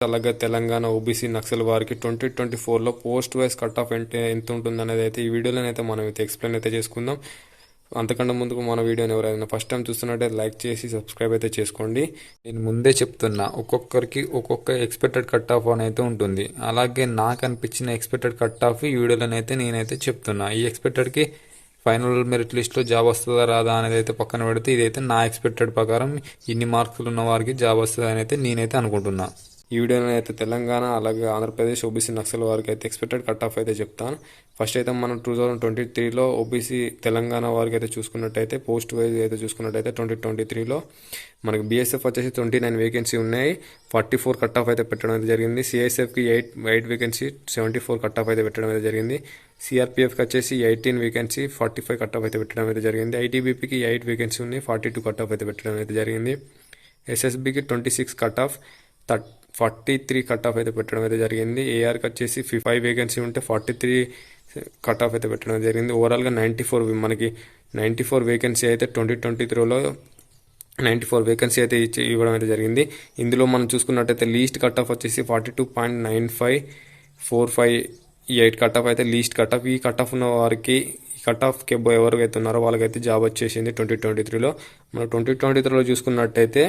అలాగే తెలంగాణ ఓబీసీ నక్సల్ వారికి 2024లో post wise cut off ఎంత ఉంటుంది అనేది అయితే ఈ వీడియోలో అయితే మనం అయితే ఎక్స్ప్లెయిన్ అయితే చేసుకుందాం. అంతకన్నా ముందుకు మన వీడియోని ఎవరైనా ఫస్ట్ టైం చూస్తున్నట్టయితే లైక్ చేసి సబ్స్క్రైబ్ అయితే చేసుకోండి. నేను ముందే చెప్తున్నా, ఒక్కొక్కరికి ఒక్కొక్క ఎక్స్పెక్టెడ్ కట్ ఆఫ్ అని అయితే ఉంటుంది. అలాగే నాకు అనిపించిన ఎక్స్పెక్టెడ్ కట్ ఆఫ్ ఈ వీడియోలోనైతే నేనైతే చెప్తున్నా. ఈ ఎక్స్పెక్టెడ్కి ఫైనల్ మెరిట్ లిస్ట్లో జాబ్ వస్తుందా రాదా అనేది అయితే పక్కన పెడితే ఇదైతే నా ఎక్స్పెక్టెడ్ ప్రకారం ఇన్ని మార్కులు ఉన్న వారికి జాబ్ వస్తుంది అని అయితే నేనైతే అనుకుంటున్నా. ఈ వీడియోలో అయితే తెలంగాణ అలాగే ఆంధ్రప్రదేశ్ ఓబీసీ నక్సల్ వారికి అయితే ఎక్స్పెక్టెడ్ కట్ ఆఫ్ అయితే చెప్తాను. ఫస్ట్ అయితే మనం 2023లో ఓబీసీ తెలంగాణ వారికి అయితే చూసుకున్నట్టయితే పోస్ట్ వైజ్ అయితే చూసుకున్నట్టయితే 2023లో మనకి బీఎస్ఎఫ్ వచ్చేసి 29 వేకెన్సీ ఉన్నాయి, 44 కట్ ఆఫ్ అయితే పెట్టడం అయితే జరిగింది. సిఐఎస్ఎఫ్కి 8 వేకెన్సీ 74 కట్ ఆఫ్ అయితే పెట్టడం అయితే జరిగింది. సిఆర్పిఎఫ్కి వచ్చేసి 18 వేకెన్సీ 45 కట్ ఆఫ్ అయితే పెట్టడం అయితే జరిగింది. ఐటీబీపీకి 8 వేకెన్సీ ఉన్నాయి, 42 కట్ ఆఫ్ అయితే పెట్టడం అయితే జరిగింది. ఎస్ఎస్బికి 26 కట్ ఆఫ్ 43 కట్ ఆఫ్ అయితే పెట్టడం అయితే జరిగింది. ఏఆర్కి వచ్చేసి 5 వేకెన్సీ ఉంటే 43 కట్ ఆఫ్ అయితే పెట్టడం జరిగింది. ఓవరాల్గా 94 వేకెన్సీ అయితే 2023లో 94 వేకెన్సీ అయితే ఇవ్వడం అయితే జరిగింది. ఇందులో మనం చూసుకున్నట్టయితే లీస్ట్ కట్ ఆఫ్ వచ్చేసి 42.9548 కట్ ఆఫ్ అయితే లీస్ట్ కట్ ఆఫ్. ఈ కట్ ఆఫ్ ఉన్న వారికి కట్ ఆఫ్ ఎవరికైతే ఉన్నారో వాళ్ళకైతే జాబ్ వచ్చేసింది 2023లో. మనం 2023లో చూసుకున్నట్టయితే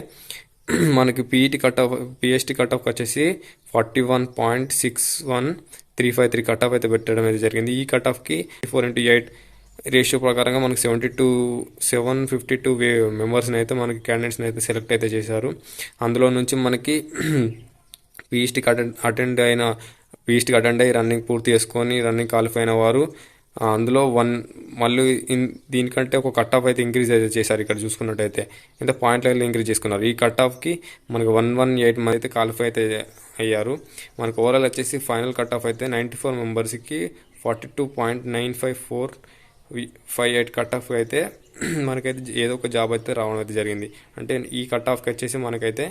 మనకి పిఎస్టీ కట్ ఆఫ్ వచ్చేసి 41.61353 కట్ ఆఫ్ అయితే పెట్టడం అయితే జరిగింది. ఈ కట్ ఆఫ్కి 4:8 రేషియో ప్రకారంగా మనకి 752 మెంబర్స్ని అయితే మనకి క్యాండిడేట్స్ని అయితే సెలెక్ట్ అయితే చేశారు. అందులో నుంచి మనకి పిఎస్టీకి అటెండ్ అయ్యి రన్నింగ్ పూర్తి చేసుకొని రన్నింగ్ క్వాలిఫై అయిన వారు అందులో మళ్ళీ దీనికంటే ఒక కట్ ఆఫ్ అయితే ఇంక్రీజ్ అయితే చేశారు. ఇక్కడ చూసుకున్నట్టయితే ఇంత పాయింట్ లెవెల్ ఇంక్రీజ్ చేసుకున్నారు. ఈ కట్ ఆఫ్కి మనకి 118 మంది అయితే క్వాలిఫై అయితే అయ్యారు. మనకు ఓవరాల్ వచ్చేసి ఫైనల్ కట్ ఆఫ్ అయితే 94 మెంబర్స్కి 42.9548 కట్ ఆఫ్ అయితే మనకైతే ఏదో ఒక జాబ్ అయితే రావడం అయితే జరిగింది. అంటే ఈ కట్ ఆఫ్కి వచ్చేసి మనకి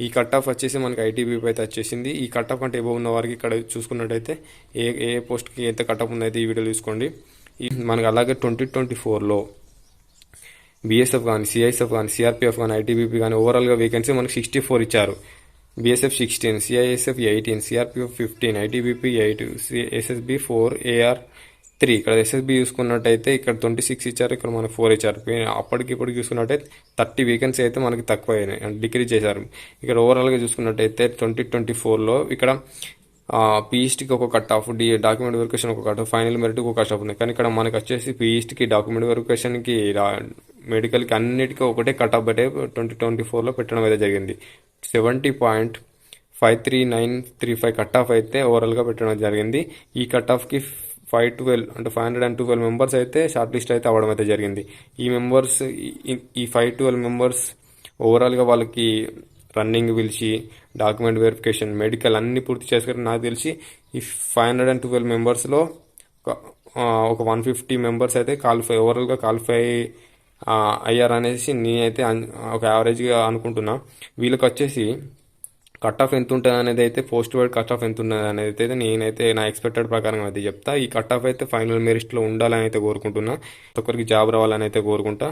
ఈ కట్ ఆఫ్ వచ్చేసి మనకి ఐటీబీపీ అయితే వచ్చేసింది. ఈ కట్ ఆఫ్ అంటే ఎబో ఉన్న వారికి ఇక్కడ చూసుకున్నట్టయితే ఏ పోస్ట్కి ఎంత కట్ ఆఫ్ ఉందైతే ఈ వీడియో చూసుకోండి. మనకి అలాగే 2024లో బీఎస్ఎఫ్ కానీ సిఐఎస్ఎఫ్ కానీ సిఆర్పిఎఫ్ కానీ ఐటీబీపీ కానీ ఓవరాల్గా వేకెన్సీ మనకి 64 ఇచ్చారు. BSF 16, CISF 18, CRPF 15, ITBP 8, SSB 4, AR 3. ఇక్కడ ఎస్ఎస్బి చూసుకున్నట్టయితే ఇక్కడ 26 ఇచ్చారు, ఇక్కడ మనకు 4 ఇచ్చారు. ఇప్పటికి చూసుకున్నట్టయితే 30 వేకెన్సీ అయితే మనకి తక్కువ అయినాయి, డిక్రీజ్ చేశారు. ఇక్కడ ఓవరాల్గా చూసుకున్నట్టయితే 2024లో ఇక్కడ పిఈస్టీకి ఒక కట్ ఆఫ్, డాక్యుమెంట్ వెరిఫికేషన్ ఒక కట్ ఆఫ్, ఫైనల్ మెరిట్కి ఒక కట్ ఆఫ్ ఉంది. కానీ ఇక్కడ మనకు వచ్చేసి పిఈస్టీకి డాక్యుమెంట్ వెరిఫికేషన్కి మెడికల్కి అన్నిటికీ ఒకటే కట్ ఆఫ్ అయితే 2024లో పెట్టడం అయితే జరిగింది. 70.53935 కట్ ఆఫ్ అయితే ఓవరాల్గా పెట్టడం జరిగింది. ఈ కట్ ఆఫ్కి 512 మెంబర్స్ అయితే షార్ట్ లిస్ట్ అయితే అవ్వడం అయితే జరిగింది. ఈ 512 మెంబర్స్ ఓవరాల్గా వాళ్ళకి రన్నింగ్ పిలిచి డాక్యుమెంట్ వెరిఫికేషన్ మెడికల్ అన్ని పూర్తి చేసుకుని నాకు తెలిసి ఈ 512 మెంబర్స్లో ఒక 150 మెంబర్స్ అయితే ఓవరాల్గా క్వాలిఫై అయ్యారనేసి నేనైతే ఒక యావరేజ్గా అనుకుంటున్నా. వీళ్ళకి వచ్చేసి కట్ ఆఫ్ ఎంత ఉంటుంది అనేది అయితే పోస్ట్ వైడ్ కట్ ఆఫ్ ఎంత ఉన్నది అనేది అయితే నేనైతే నా ఎక్స్పెక్టెడ్ ప్రకారం అయితే చెప్తా. ఈ కట్ ఆఫ్ అయితే ఫైనల్ మెరిట్లో ఉండాలని అయితే కోరుకుంటున్నా, ఒక్కరికి జాబ్ రావాలని అయితే కోరుకుంటా.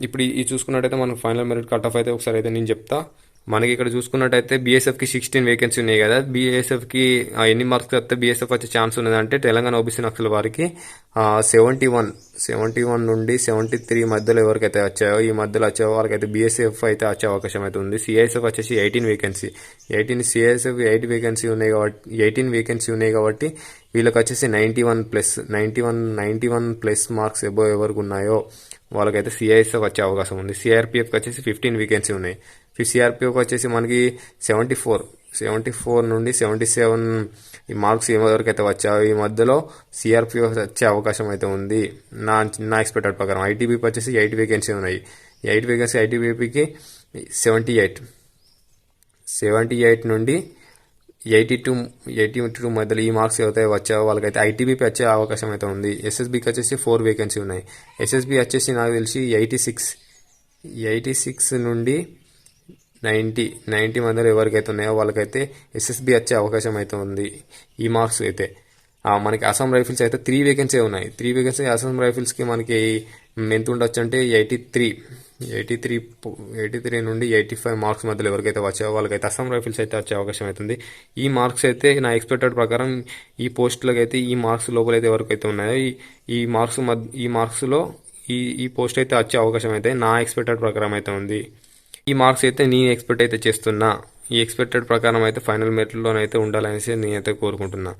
ఇప్పుడు ఈ చూసుకున్నట్టయితే మనకు ఫైనల్ మెరిట్ కట్ ఆఫ్ అయితే ఒకసారి అయితే నేను చెప్తా. మనకి ఇక్కడ చూసుకున్నట్టయితే బీఎస్ఎఫ్కి 16 వేకెన్సీ ఉన్నాయి కదా. బీఎస్ఎఫ్కి ఎన్ని మార్క్స్ వస్తే బీఎస్ఎఫ్ వచ్చే ఛాన్స్ ఉన్నదంటే తెలంగాణ ఓబీసీ నక్సల్ వారికి 71 నుండి 73 మధ్యలో ఎవరికైతే వచ్చాయో ఈ మధ్యలో వచ్చే వారికైతే బీఎస్ఎఫ్ అయితే వచ్చే అవకాశం అయితే ఉంది. సిఐఎస్ఎఫ్ వచ్చేసి 18 వేకెన్సీ, సిఐఎస్ఎఫ్ 18 వేకెన్సీ ఉన్నాయి కాబట్టి వీళ్ళకి వచ్చేసి 91 ప్లస్ మార్క్స్ ఎవరికి ఉన్నాయో వాళ్ళకైతే సిఐఎస్ఎఫ్ వచ్చే అవకాశం ఉంది. సిఆర్పిఎఫ్కి వచ్చేసి 15 వేకెన్సీ ఉన్నాయి. సిఆర్పిఎఫ్ వచ్చేసి మనకి 74 నుండి 77 ఈ మార్క్స్ ఎవరికైతే వచ్చాయో ఈ మధ్యలో సిఆర్పిఎఫ్ వచ్చే అవకాశం అయితే ఉంది నా ఎక్స్పెక్టెడ్ ప్రకారం. ఐటీబీపీ వచ్చేసి 8 వేకెన్సీ ఉన్నాయి. 8 వేకెన్సీ ఐటీబీపీకి 78 నుండి 82 మధ్యలో ఈ మార్క్స్ ఎవరైతే వచ్చాయో వాళ్ళకైతే ఐటీబీపీ వచ్చే అవకాశం అయితే ఉంది. ఎస్ఎస్బికి వచ్చేసి 4 వేకెన్సీ ఉన్నాయి. ఎస్ఎస్బి వచ్చేసి నాకు తెలిసి 86 నుండి 90 మధ్యలో ఎవరికైతే ఉన్నాయో వాళ్ళకైతే ఎస్ఎస్బి వచ్చే అవకాశం అయితే ఉంది ఈ మార్క్స్ అయితే. మనకి అస్సాం రైఫిల్స్ అయితే 3 వేకెన్సీ ఉన్నాయి. 3 వేకెన్సీ అస్సాం రైఫిల్స్కి మనకి ఎంత ఉండొచ్చు అంటే 83 నుండి 85 మార్క్స్ మధ్యలో ఎవరికైతే వచ్చాయో వాళ్ళకైతే అస్సాం రైఫిల్స్ అయితే వచ్చే అవకాశం అవుతుంది. ఈ మార్క్స్ అయితే నా ఎక్స్పెక్టెడ్ ప్రకారం ఈ పోస్టులకు అయితే ఈ మార్క్స్ లోపలైతే ఎవరికైతే ఉన్నాయో ఈ మార్క్స్లో ఈ పోస్ట్ అయితే వచ్చే అవకాశం అయితే నా ఎక్స్పెక్టెడ్ ప్రకారం అయితే ఉంది. ఈ మార్క్స్ అయితే నేను ఎక్స్పెక్ట్ అయితే చేస్తున్నా. ఈ ఎక్స్పెక్టెడ్ ప్రకారం అయితే ఫైనల్ మెరిట్లోనైతే ఉండాలనేసి నేనైతే కోరుకుంటున్నా.